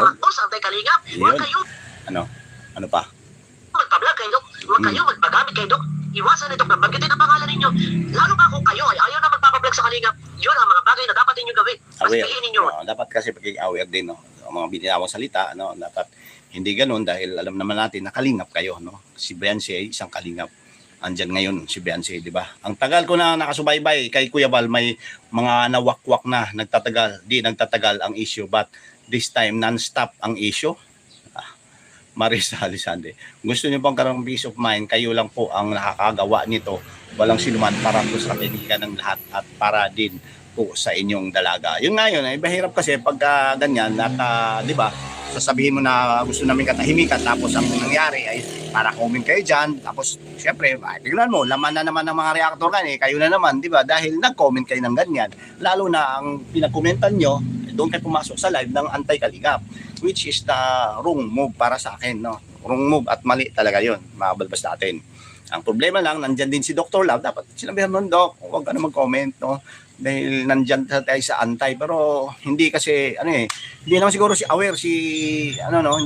mga post, anti-kalingap. Huwag kayo Ano pa? magpa-vlog kay Dok. Huwag kayo magpagamit kay Dok. Iwasan ni Dok na banggitin ang pangalan ninyo. Lalo pa kung kayo ay ayaw na magpapablog sa kalingap. Yun ang mga bagay na dapat ninyo gawin. Pastihin ninyo. Dapat kasi pagiging aware din, no? Ang mga binilawang salita, no? Dapat hindi ganun dahil alam naman natin na kalingap kayo, no? Si Beyonce ay isang kalingap. Andyan ngayon si Beyonce, di ba? Ang tagal ko na nakasubaybay kay Kuya Bal, may mga nawakwak na nagtatagal ang issue, but this time non-stop ang issue. Marisa Alisande, gusto niyo bang karoon peace of mind? Kayo lang po ang nakakagawa nito. Walang sinuman para po sa kapinigan ng lahat at para din po sa inyong dalaga. Yun nga yun, ay mahirap kasi pag ganyan at di ba, sasabihin mo na gusto namin katahimikan tapos ang nangyari ay para comment kayo dyan. Tapos syempre, tignan mo, laman na naman ng mga reactor kan kayo na naman, di ba? Dahil nag-comment kayo ng ganyan. Lalo na ang pinag-commentan nyo, doon kayo pumasok sa live ng anti-kalingap, which is the wrong move para sa akin, no? Wrong move at mali talaga yun, mabalbas natin. Ang problema lang, nandyan din si Dr. Love, dapat sinabihan nun, Doc, huwag ka na mag-comment, no? Dahil nandyan tayo sa antay, pero hindi kasi, hindi naman siguro si aware,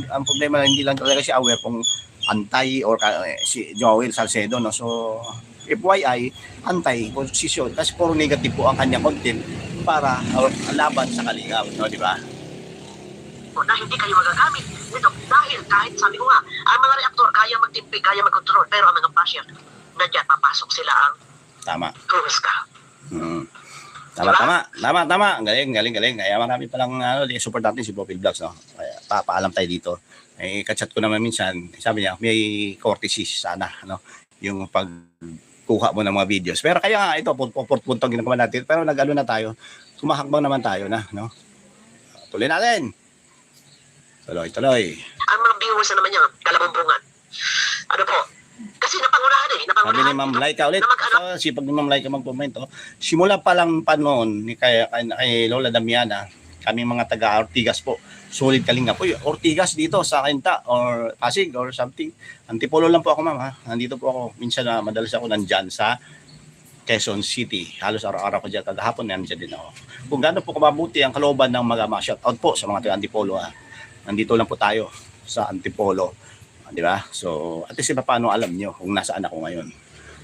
ang problema lang, hindi lang talaga si aware kung antay or si Joel Salcedo, no? So, FYI, antay, posisyon, kasi puro negative po ang kanyang content para laban sa kalingap, no, di ba? Na hindi kayo magagamit nito dahil kahit sabi ko nga, ang mga reaktor kaya magtimpi, kaya mag-control, pero ang mga basher, nandiyan papasok sila ang Tama. Kuruska. Tama. Galing. Kaya marami palang support natin si Popil Vlogs, no? Kaya papaalam tayo dito. Kachat ko naman minsan, sabi niya, may courtesy sana, no? Yung pagkuha mo ng mga videos. Pero kaya nga ito, puntong ginagawa natin, pero nag-ano na tayo, sumahakbang naman tayo na, no? Tuloy natin. Tuloy. Ang mga viewers na naman niya, kalabumbungan. Ano po? Kasi napangunahan Sabi ni Ma'am Laika ulit, sipag ni Ma'am Laika mag-comment, simula pa lang panon ni kay Lola Damiana, kami mga taga Ortigas po, solid kalingap. Uy, Ortigas dito sa Cainta or Pasig or something. Antipolo lang po ako, ma'am, ha. Nandito po ako. Minsan madalas ako nandyan sa Quezon City. Halos araw-araw ko dyan. Kagahapon nandiyan din ako. Kung gaano po kababuti ang kalooban ng mga shoutout po sa mga taga Antipolo, ha. Nandito lang po tayo sa Antipolo. Di ba? So, at least paano alam nyo kung nasaan ako ngayon.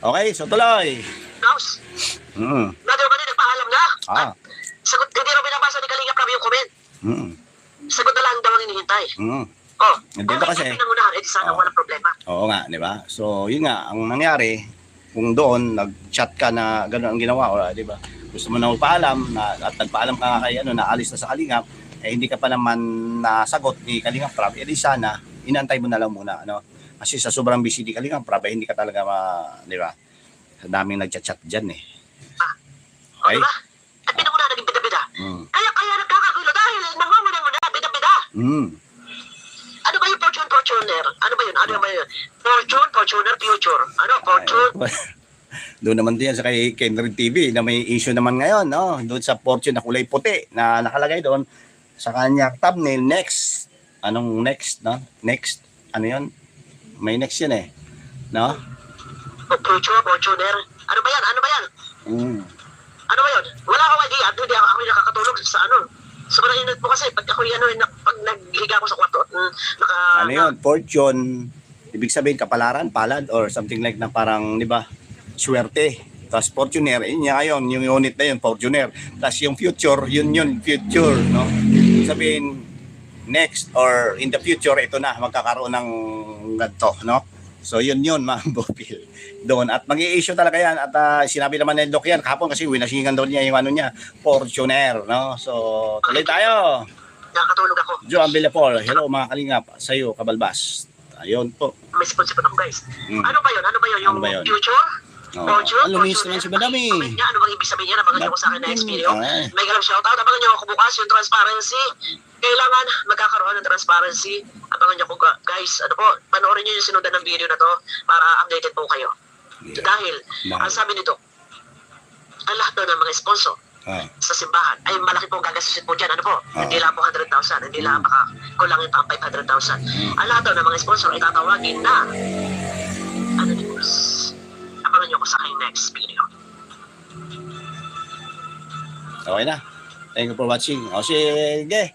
Okay, so tuloy. House. Nadio ka din, nagpaalam na. Sagot, hindi rin binabasa ni Kalingap Rab yung comment. Sagot na lang daw ang hinihintay. Dito kasi. Kung pinangunahan, edi sana walang problema. Oo nga, di ba? So, yun nga, ang nangyari, kung doon, nag-chat ka na gano'n ang ginawa, o, di ba? Gusto mo na magpaalam, at nagpaalam ka nga kay, naalis na sa Kalingap, hindi ka pa naman nasagot ni Kalingap Rab, edi sana, inantay mo na lang muna, ano? Kasi sa sobrang busy ni Kalingap Rab, hindi ka talaga di ba? Sa daming nagchat-chat dyan, eh. Okay? Diba? At pinamuna naging bida-bida. Kaya nagkakagulo dahil nangungunan-nguna, bida-bida. Ano ba yung Fortuner? Ano ba yun? Fortuner, future. Ano? Fortune? Doon naman din sa kay Kenred TV na may issue naman ngayon, no? Doon sa Fortune na kulay puti na nakalagay doon sa kanya thumbnail, next. Anong next, no? Next, ano yun? May next yun, eh. No? Future, Fortuner. Ano ba yan? Ano ba yun? Wala akong idea. Hindi ako nakakatulog sa sobrang init po kasi pag ako pag naghiga ako sa kwarto, ano yun? Fortune, ibig sabihin kapalaran, palad, or something like na parang, di ba, swerte. Tapos Fortuner, yun ngayon, yung unit na yun, Fortuner. Tapos yung future, yun, future, no? Ibig sabihin, next or in the future, ito na, magkakaroon ng ganito, no? So yun, mga Bopil. Doon. At mag-i-issue talaga yan. At sinabi naman ni Doc yan kahapon kasi winasingan daw niya yung Fortuner, no? So, tuloy tayo. Nakatulog ako. Joan Villapol, hello mga Kalingap, sa'yo, Kabalbas. Ayun po. May sponsor ako, guys. Ano ba yun? Yung future? Fortune? Lumis naman si Madami. Ano bang ibig sabihin yan? Abangan niyo ko sa akin next video. May galang shoutout. Abangan niyo ako bukas yung transparency. Kailangan magkakaroon ng transparency. Abangan niyo ko, guys. Panoorin niyo yung sinundan ng video na to para updated po kayo. Dahil, ang sabi nito, ang lahat daw ng mga sponsor sa simbahan ay malaki pong gagastusin po dyan. Hindi lang po 100,000. Hindi lang kulangin pa ang 500,000. Ang lahat daw ng mga sponsor ay tatawagin na anonymous. Abangan niyo ko sa aking next video. Okay na. Thank you for watching. O sige,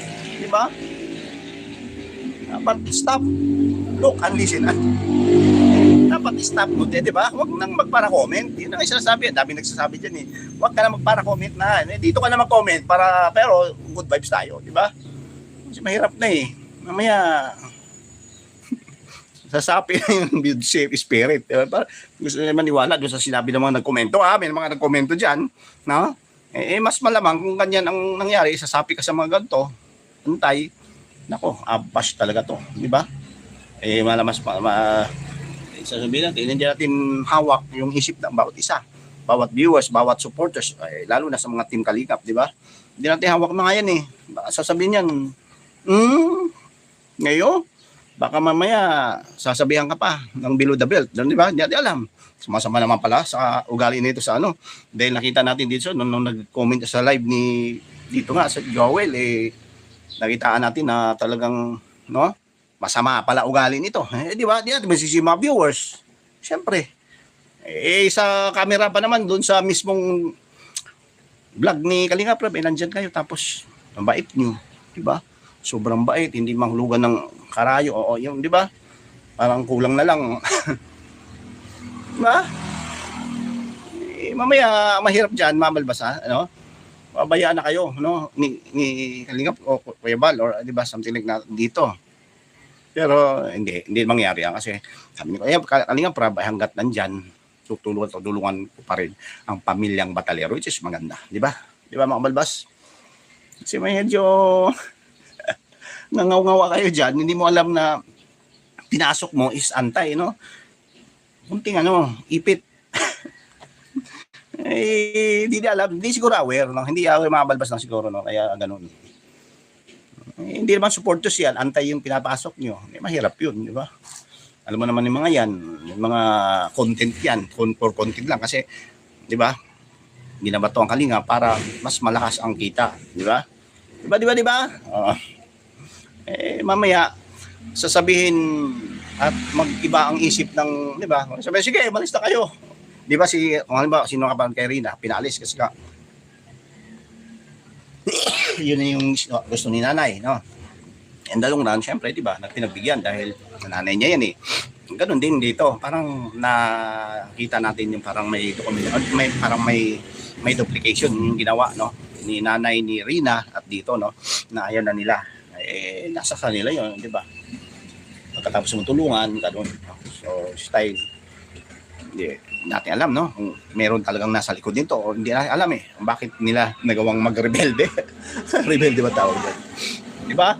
ba? Dapat stop, look and listen. Dapat stop mo, di ba? Huwag nang magpara-comment. Yun ang sinasabi. Dami nagsasabi dyan eh. Huwag ka na magpara-comment na. Dito ka na mag-comment pero good vibes tayo, di ba? Kasi mahirap na eh. Mamaya, sasapi na yung build safe spirit. Diba? Gusto nila maniwala doon sa sinabi ng mga nagkomento. May mga nagkomento dyan. No? Mas malamang kung ganyan ang nangyari, sasapi ka sa mga ganito, antay, nako, bash talaga to. Di ba? Malamas pa, sasabihin natin, hindi natin hawak yung isip ng bawat isa. Bawat viewers, bawat supporters, lalo na sa mga team Kalingap, di ba? Hindi natin hawak mga yan eh. Baka sasabihin yan, ngayon, baka mamaya sasabihan ka pa ng below the belt. Di ba? Hindi natin alam. Sumasama naman pala sa ugali nito sa ano. Dahil nakita natin dito, nung nag-comment sa live ni, dito nga, sa Joel, nakitaan natin na talagang, no? Masama pala ugali nito. Di ba? Di natin masisi mga viewers. Siyempre. Sa camera pa naman, doon sa mismong vlog ni Kalinga Prab, nandyan kayo. Tapos, ang bait nyo. Di ba? Sobrang bait. Hindi mahulugan ng karayo. O yung, di ba? Parang kulang na lang. Di ba? Mamaya, mahirap dyan, mamalbasa. Ano? Pabayaan na kayo, no? Ni Kalinga o Kuya Bal, or di ba, something like na dito. Pero hindi mangyari yan kasi sabi ko, Kalinga Prab, hanggat nandyan, tutulungan ko pa rin ang pamilyang Batalero, which is maganda. Di ba? Di ba mga balbas? Kasi medyo nangaw-ngawa kayo dyan, hindi mo alam na pinasok mo is antay, no? Kunting ipit. Hindi alam, hindi siguro aware, no? Hindi aware mga balbas lang siguro, no? Kaya ganun. Hindi naman supporters yan, antay yung pinapasok nyo. Mahirap yun, di ba? Alam mo naman yung mga yan, yung mga content yan, for content lang. Kasi, di ba, binabato ang Kalinga para mas malakas ang kita, di ba? Di ba? Mamaya, sasabihin at mag-iba ang isip ng, di ba? Sabi, sige, malis na kayo. Di ba, kung halimbawa, sino ka pa kay Rina, pinalis kasi ka, yun na yung gusto ni nanay, no? And the long run, syempre, di ba, nagpinagbigyan dahil nanay niya yan eh. Ganun din dito, parang nakita natin yung parang may duplication yung ginawa, no? Ni nanay ni Rina at dito, no? Na ayaw na nila. Nasa kanila yun, di ba? Pagkatapos mong tulungan, ganun. So, style, hindi natin alam, no? Kung meron talagang nasa likod nito o hindi natin alam bakit nila nagawang magrebelde. Rebelde ba tawag yan? Di ba?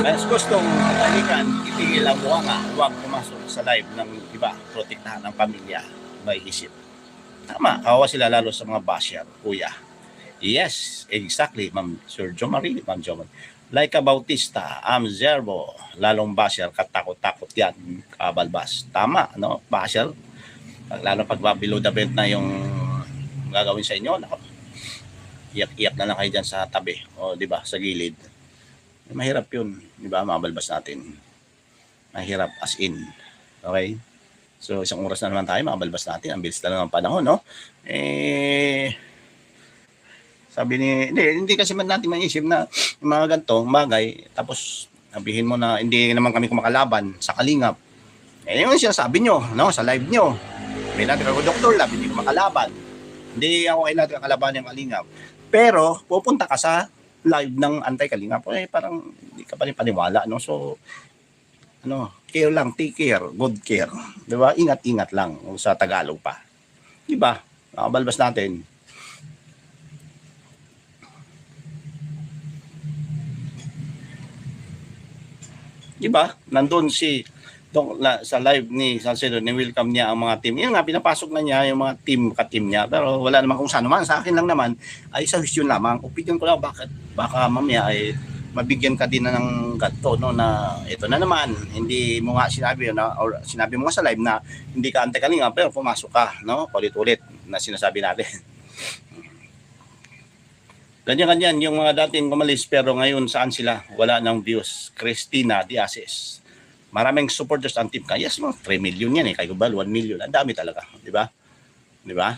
Mas gustong katalikan, itigil ang buwanga, huwag pumasok sa live ng iba, protektahan ng pamilya, may isip. Tama, kawawa sila lalo sa mga basher, kuya. Yes, exactly, Ma'am Sir Jomari, Ma'am Jomari. Like a Bautista, Zerbo, lalong basher, katakot-takot yan, kabalbas. Tama, no? Basher, lalo pag below the belt na yung gagawin sa inyo, iyak-iyak na lang kayo dyan sa tabi, o di ba, sa gilid. Mahirap yun, di ba, mabalbas natin. Mahirap as in, okay? So, isang oras na naman tayo, mabalbas natin, ang bilis na lang ng panahon, no? Sabi hindi kasi man natin maisip na yung mga ganitong bagay, tapos sabihin mo na hindi naman kami kumakalaban sa Kalingap. Yung sinasabi nyo, no, sa live nyo. May natin ako, Dr. Lab, hindi ko makalaban. Hindi ako kailangan kakalaban yung Kalingap. Pero, pupunta ka sa live ng anti-Kalingap, parang hindi ka pa rin paniwala, no? So, care lang, take care, good care. Diba? Ingat-ingat lang sa Tagalog pa. Diba? Nakabalbas natin. Diba? Nandun sa live ni Salcedo, ni-welcome niya ang mga team. Yun nga, pinapasok na niya yung mga ka-team niya. Pero wala naman kung saan naman. Sa akin lang naman, ay sa question lamang. Opinion ko lang, baka mamaya ay mabigyan ka din na ng ganito, no, na ito na naman. Hindi mo nga sinabi, or sinabi mo nga sa live na hindi ka anti-Kalinga, pero pumasok ka, no? Ulit-ulit na sinasabi natin. Ganyan-ganyan, yung mga dating kumalis pero ngayon saan sila? Wala ng views. Christina Diases. Maraming supporters ang team ka. Yes, 3 million yan Kay Gubal, 1 million. Ang dami talaga. Di ba? Di ba?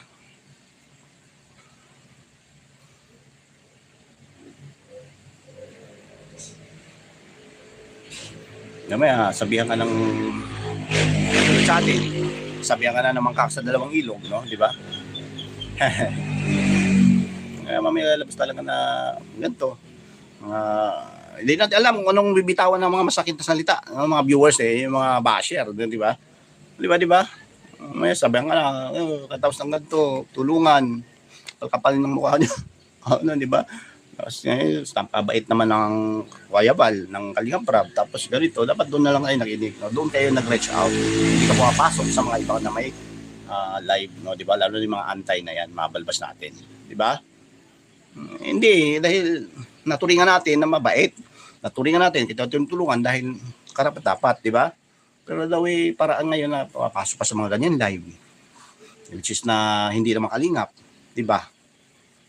Namaya, sabihan ka ng sa atin, sabihan ka na ng mangkak sa dalawang ilog, no? Di ba? Mamaya lalabas talaga na ganito. Hindi natin alam kung anong bibitawan ng mga masakit na salita ng mga viewers yung mga basher, di ba? Di ba? May sabihan ka na, katapos ng ganito, tulungan, kapal ng mukha niyo. Ano, di ba? Tapos pabait naman ng Kuya ng Kalingap Rab. Tapos ganito, dapat doon na lang kayo nakinig. No? Doon kayo nag-reach out. Hindi ka pumapasok sa mga iba na may live, no? Di ba? Lalo yung mga antay na yan, mabalbas natin. Di ba? Hindi, dahil naturingan natin na mabait. Naturingan natin, kita tulungan dahil karapat-dapat, di ba? Pero daw paraan ngayon na papasok pa sa mga ganyan live. Which is na hindi naman kalingap, di ba?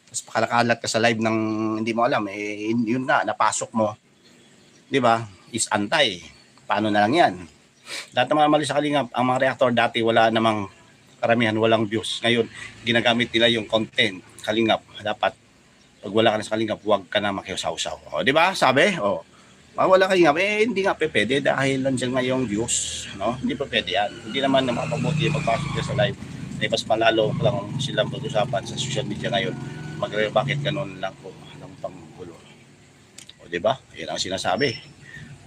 Tapos pakalakalat ka sa live ng hindi mo alam, yun na, napasok mo, di ba? Is antay. Paano na lang yan? Lahat ng mga mali sa kalingap, ang mga reactor dati wala namang karamihan, walang views. Ngayon, ginagamit nila yung content. Kalingap, dapat pag wala ka na sa kalingap, huwag ka na makiusaw-saw. O, di ba? Sabi? O, wala kalingap, hindi nga pwede dahil nandiyan nga yung views. No? Hindi pa pwede yan. Hindi naman na makapabuti yung magpasok ka sa live. Mas malalo lang silang pag-usapan sa social media ngayon. Bakit ganun lang po ng panggulo. O, di ba? Yan ang sinasabi.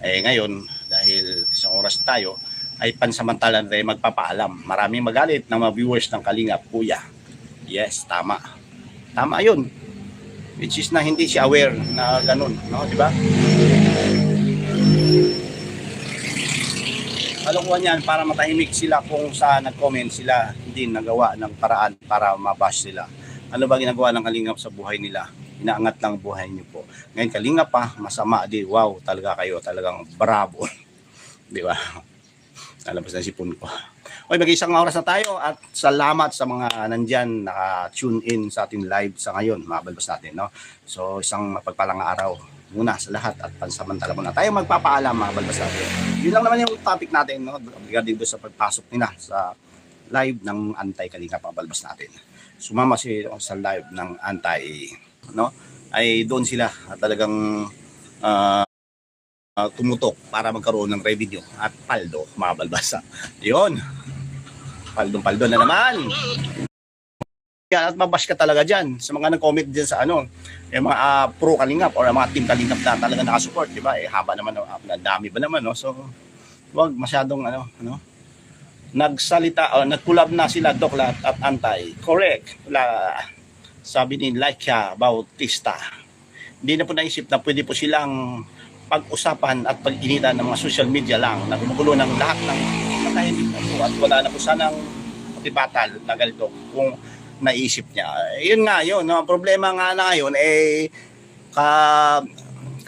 Ngayon, dahil isang oras tayo, ay pansamantala na tayo magpapaalam. Maraming magalit ng mga viewers ng Kalingap, kuya. Yes, tama. Tama yun. Which is na hindi siya aware na ganun, no, di ba? Kalokohan yan para matahimik sila kung sa nag-comment sila hindi nagawa ng paraan para mabash sila. Ano ba ginagawa ng Kalingap sa buhay nila? Inaangat lang buhay niyo po. Ngayon Kalingap pa, masama di. Wow, talaga kayo, talagang bravo. Di ba? Nalabas na sipon ko. Okay, mag-isang oras na tayo at salamat sa mga nandyan naka-tune in sa ating live sa ngayon. Mabalbas natin, no? So, isang mapagpalang araw muna sa lahat at pansamantala muna tayo magpapaalam, mabalbas natin. Yun lang naman yung topic natin, no? Regarding doon sa pagpasok nila sa live ng anti-Kalingap, mabalbas natin. Sumama sa live ng anti, no? Ay doon sila at talagang tumutok para magkaroon ng revenue at paldo, mabalbasa. Yun. Paldo na naman. At mabash ka talaga dyan sa mga nag-comment dyan sa yung mga pro Kalingap or mga team Kalingap na talaga nakasupport, di ba? Haba naman, dami ba naman, no? So, wag masyadong, nagsalita, nag-collab na sila, Doklat at Antay. Correct. Sabi ni Laika Bautista. Hindi na po naisip na pwede po silang pag-usapan at pag-initan ng mga social media lang na gumugulo ng lahat ng matahimik na po at wala na po sanang tibatal na ganito kung naisip niya. Yun nga yun, no? Ang problema nga na yun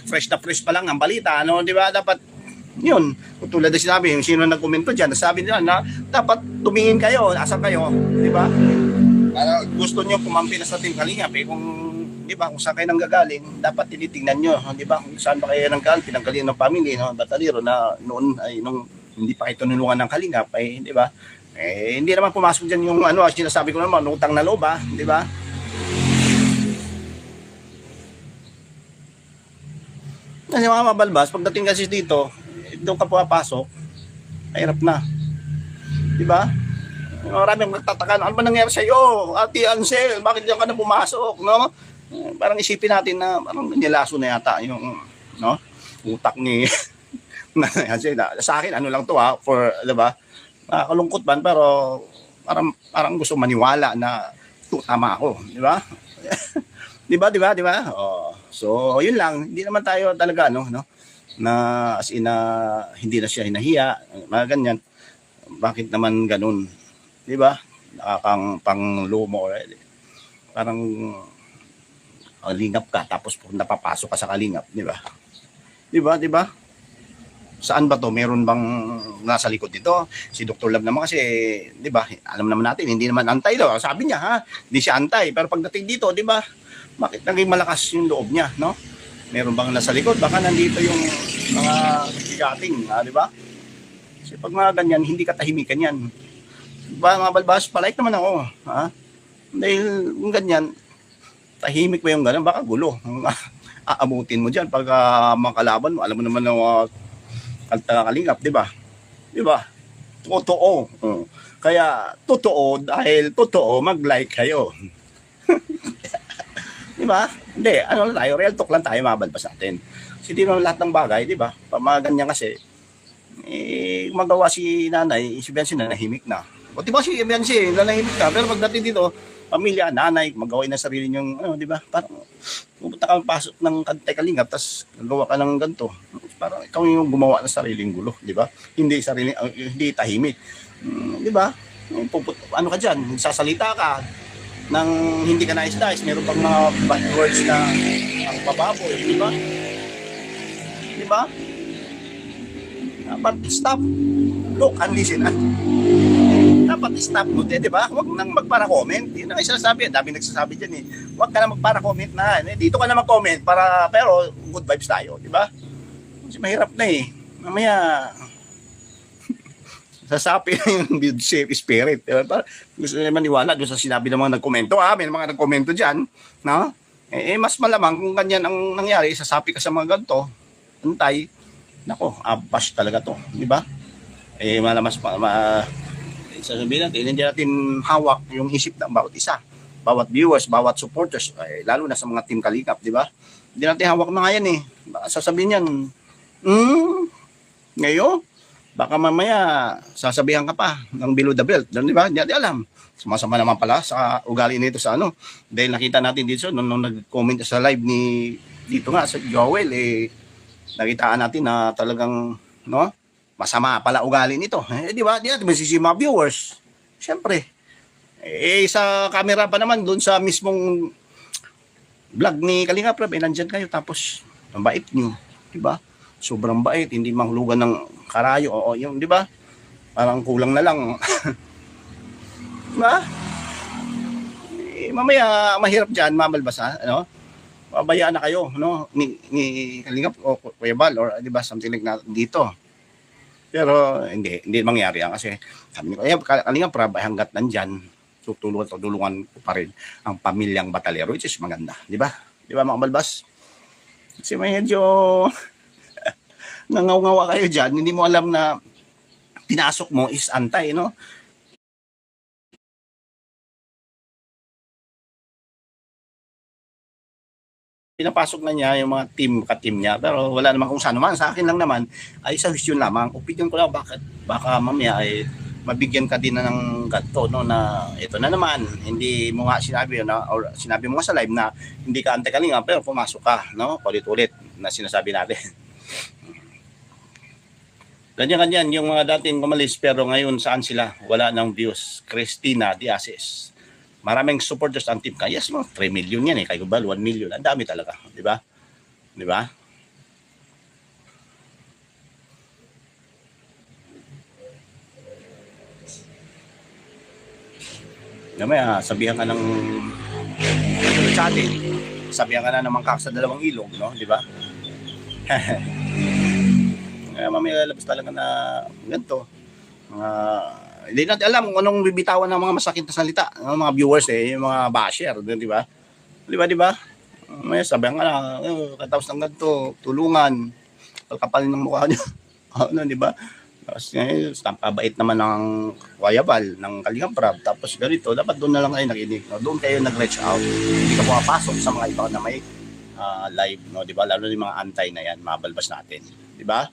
fresh na fresh pa lang ang balita, di ba? Dapat yun, tulad na sinabi, yung sino nagkomento dyan, sabi nila na dapat tumingin kayo, asan kayo, di ba? Para gusto nyo kumampi na sa Team Kalingap, kung di ba, kung saan kayo nanggagaling, dapat tinitingnan nyo, di ba, kung saan ba kayo nanggaling, pinanggaling ng family, bataliro na noon ay nung hindi pa kayo tunulungan ng Kalingap, di ba, hindi naman pumasok dyan yung sinasabi ko naman, utang na loob, di ba? Kasi mga mabalbas, pagdating kasi dito, doon ka pumapasok, mahirap na. Di ba? Maraming magtataka, ano ba nangyari sa iyo? Ate Ansel, bakit diyan ka na pumasok, no? Parang isipin natin na parang nilaso na yata yung utak ni sa akin ano lang to for, di ba? Nakakalungkot man pero parang gusto maniwala na tama ako, di ba? di ba? Oh, so yun lang, hindi naman tayo talaga na as in hindi na siya hinahiya, mga ganyan. Bakit naman ganun? Di ba? Nakakang panglumo parang Kalingap ka tapos napapasok ka sa Kalingap, di ba? Di ba? Saan ba to? Meron bang nasa likod nito? Si Dr. Love naman kasi, di ba? Alam naman natin, hindi naman antay daw. Sabi niya, hindi siya antay. Pero pagdating dito, di ba? Bakit naging malakas yung loob niya, no? Meron bang nasa likod? Baka nandito yung mga bigating, di ba? Kasi pag mga ganyan, hindi katahimikan yan. Diba, mga balbas, palike naman ako, Dahil yung ganyan, tahimik ba yung ganyan? Baka gulo. Aabutin mo dyan pag mga kalaban mo. Alam mo naman na ang taga-kalingap, di ba? Di ba? Totoo. Kaya totoo dahil totoo mag-like kayo. Di ba? Hindi, ano lang tayo, real talk lang tayo, mabalbas natin. Kasi di naman lahat ng bagay, di ba? Pag mga ganyan kasi, magawa si nanay, si Biancy na nahimik na. O di ba si Biancy, nanahimik na. Pero pagdating dito, pamilya, nanay, magawa na sarili niyong, ano, di ba? Parang, pupunta ka pasok ng Kantay Kalingap, tapos gagawa ka ng ganito. Parang ikaw yung gumawa ng sariling gulo, di ba? Hindi hindi tahimik. Di ba? Ano ka dyan? Sasalita ka nang hindi ka nais-nais. Meron pang mga bad words na ang bababoy, di ba? Di ba? Dapat stop, look and listen. Dapat stop mo, di ba? Huwag nang magpara-comment. Yun ang sinasabi. Dami nagsasabi dyan eh. Huwag ka na magpara-comment na. Dito ka na mag-comment para, pero good vibes tayo, di ba? Kasi mahirap na eh. Mamaya, sasapi na yung build safe spirit. Diba? Para, gusto nila maniwala doon sa sinabi ng mga nagkomento. May mga nagkomento dyan. No? Mas malamang kung ganyan ang nangyari, sasapi ka sa mga ganito, antay, nako, bash talaga to. Di ba? Malamas sasabihin natin, hindi natin hawak yung isip ng bawat isa. Bawat viewers, bawat supporters, lalo na sa mga team Kalingap, di ba? Hindi natin hawak na nga yan eh. Sasabihin yan, ngayon, baka mamaya sasabihan ka pa ng below the belt. Di ba? Hindi natin alam. Sumasama naman pala sa ugali nito sa ano. Dahil nakita natin dito, nung nag-comment sa live dito nga sa Joel, nakitaan natin na talagang, no? Masama pala ugali nito. Di ba? Di natin masisi mga viewers. Siyempre. Sa camera pa naman, doon sa mismong vlog ni Kalingap Rab, nandyan kayo. Tapos, ang bait nyo. Di ba? Sobrang bait. Hindi mahulugan ng karayo. O yung, di ba? Parang kulang na lang. Diba? Mamaya, mahirap dyan, mamalbasa. Ano? Pabayaan na kayo, no? Ni Kalingap o Kuya Bal, or di ba, something like na dito. Pero hindi mangyari yan kasi sabi ko, Kalingap Rab, hanggat nandyan, tutulungan ko pa rin ang pamilyang Batalero, which is maganda, di ba? Di ba mga balbas? Kasi medyo nangaw-ngawa kayo dyan, hindi mo alam na pinasok mo is antay, no? Pinapasok na niya yung mga ka-team niya, pero wala naman kung saan naman. Sa akin lang naman ay sa question lamang. Opinion ko lang, bakit baka mamaya ay mabigyan ka din na ng ganito, no, na ito na naman, hindi mo nga sinabi na, or sinabi mo nga sa live na hindi ka anti-Kalingap pero pumasok ka, no, ulit-ulit na sinasabi natin. Ganyan-ganyan yung mga dating kumalis pero ngayon saan sila? Wala ng views. Christina Diases. Maraming supporters ang team ka. Yes, mo, 3 million yan eh. Kay Gubal, 1 million. Ang dami talaga. Di ba? Di ba? Namaya, sabihan ka ng sa atin. Sabihan ka na ng mangkak sa dalawang ilog, no? Di ba? Mamaya lalabas talaga na ganito. Hindi natin alam kung anong bibitawan ng mga masakit na salita ng mga viewers yung mga basher, di ba? Di ba? May sabihan ka na, katapos ng ganito, tulungan, kapal ng mukha niyo. Ano, di ba? Tapos pabait naman ng Wayabal, ng Kalingap Rab, tapos ganito, dapat doon na lang kayo nakinig. No? Doon kayo nag-reach out. Hindi ka pumapasok sa mga iba na may live, no? Di ba? Lalo yung mga antay na yan, mabalbas natin. Di ba?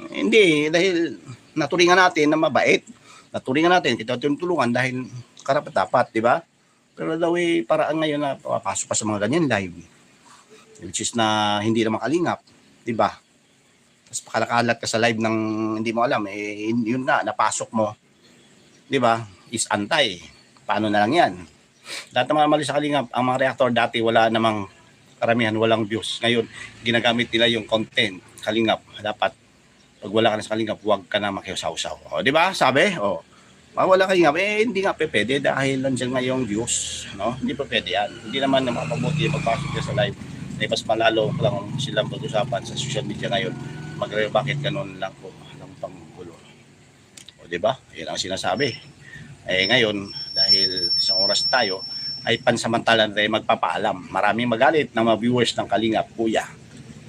Hindi, dahil naturingan natin na mabait. Naturingan natin, kita tulungan dahil karapat-dapat, di ba? Pero daw paraan ngayon na papasok pa sa mga ganyan live. Which is na hindi naman Kalingap, di ba? Tapos pakalakalat ka sa live ng hindi mo alam, yun na, napasok mo, di ba? Is antay. Paano na lang yan? Dati mga mali sa Kalingap, ang mga reactor dati wala namang karamihan, walang views. Ngayon, ginagamit nila yung content. Kalingap, dapat pag wala ka na sa Kalingap, huwag ka na makiusaw-saw. O, di ba? Sabi? O, wala Kalingap, hindi nga pwede dahil nandiyan nga yung views, no? Hindi pa pwede yan. Hindi naman na makapabuti magpasok ka sa live. Mas malalo lang silang pag-usapan sa social media ngayon. Bakit ganun lang po ng panggulo. O, di ba? Yan ang sinasabi. Ngayon, dahil isang oras tayo, ay pansamantala na tayo magpapaalam. Maraming magalit ng mga viewers ng Kalingap, kuya.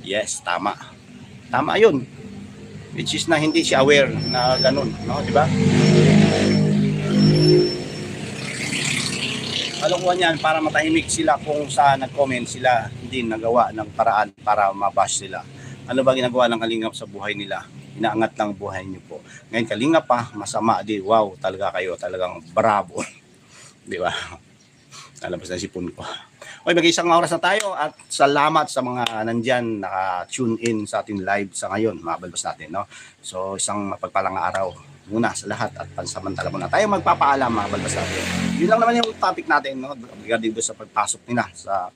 Yes, tama. Tama yun. Which is na hindi siya aware na ganun, no, di ba? Kalokohan yan para matahimik sila kung sa nag-comment sila hindi nagawa ng paraan para mabash sila. Ano ba ginagawa ng Kalingap sa buhay nila? Inaangat lang buhay niyo po. Ngayon Kalingap pa, masama di. Wow, talaga kayo, talagang bravo. Di ba? Nalabas na sipon ko. Okay, mag-isang oras na tayo at salamat sa mga nandyan naka-tune in sa ating live sa ngayon, mga balbas natin, no? So, isang mapagpalang araw muna sa lahat at pansamantala muna tayo magpapaalam, mga balbas natin. Yun lang naman yung topic natin, no? Regarding doon sa pagpasok nila sa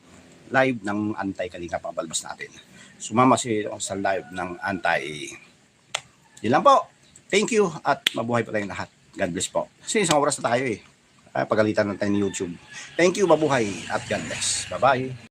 live ng anti-Kalingap, mga balbas natin. Sumama sa live ng anti. Yun lang po. Thank you at mabuhay po tayong lahat. God bless po. Kasi isang oras na tayo eh. Pagalitan natin ng YouTube. Thank you, mabuhay at God bless. Bye-bye.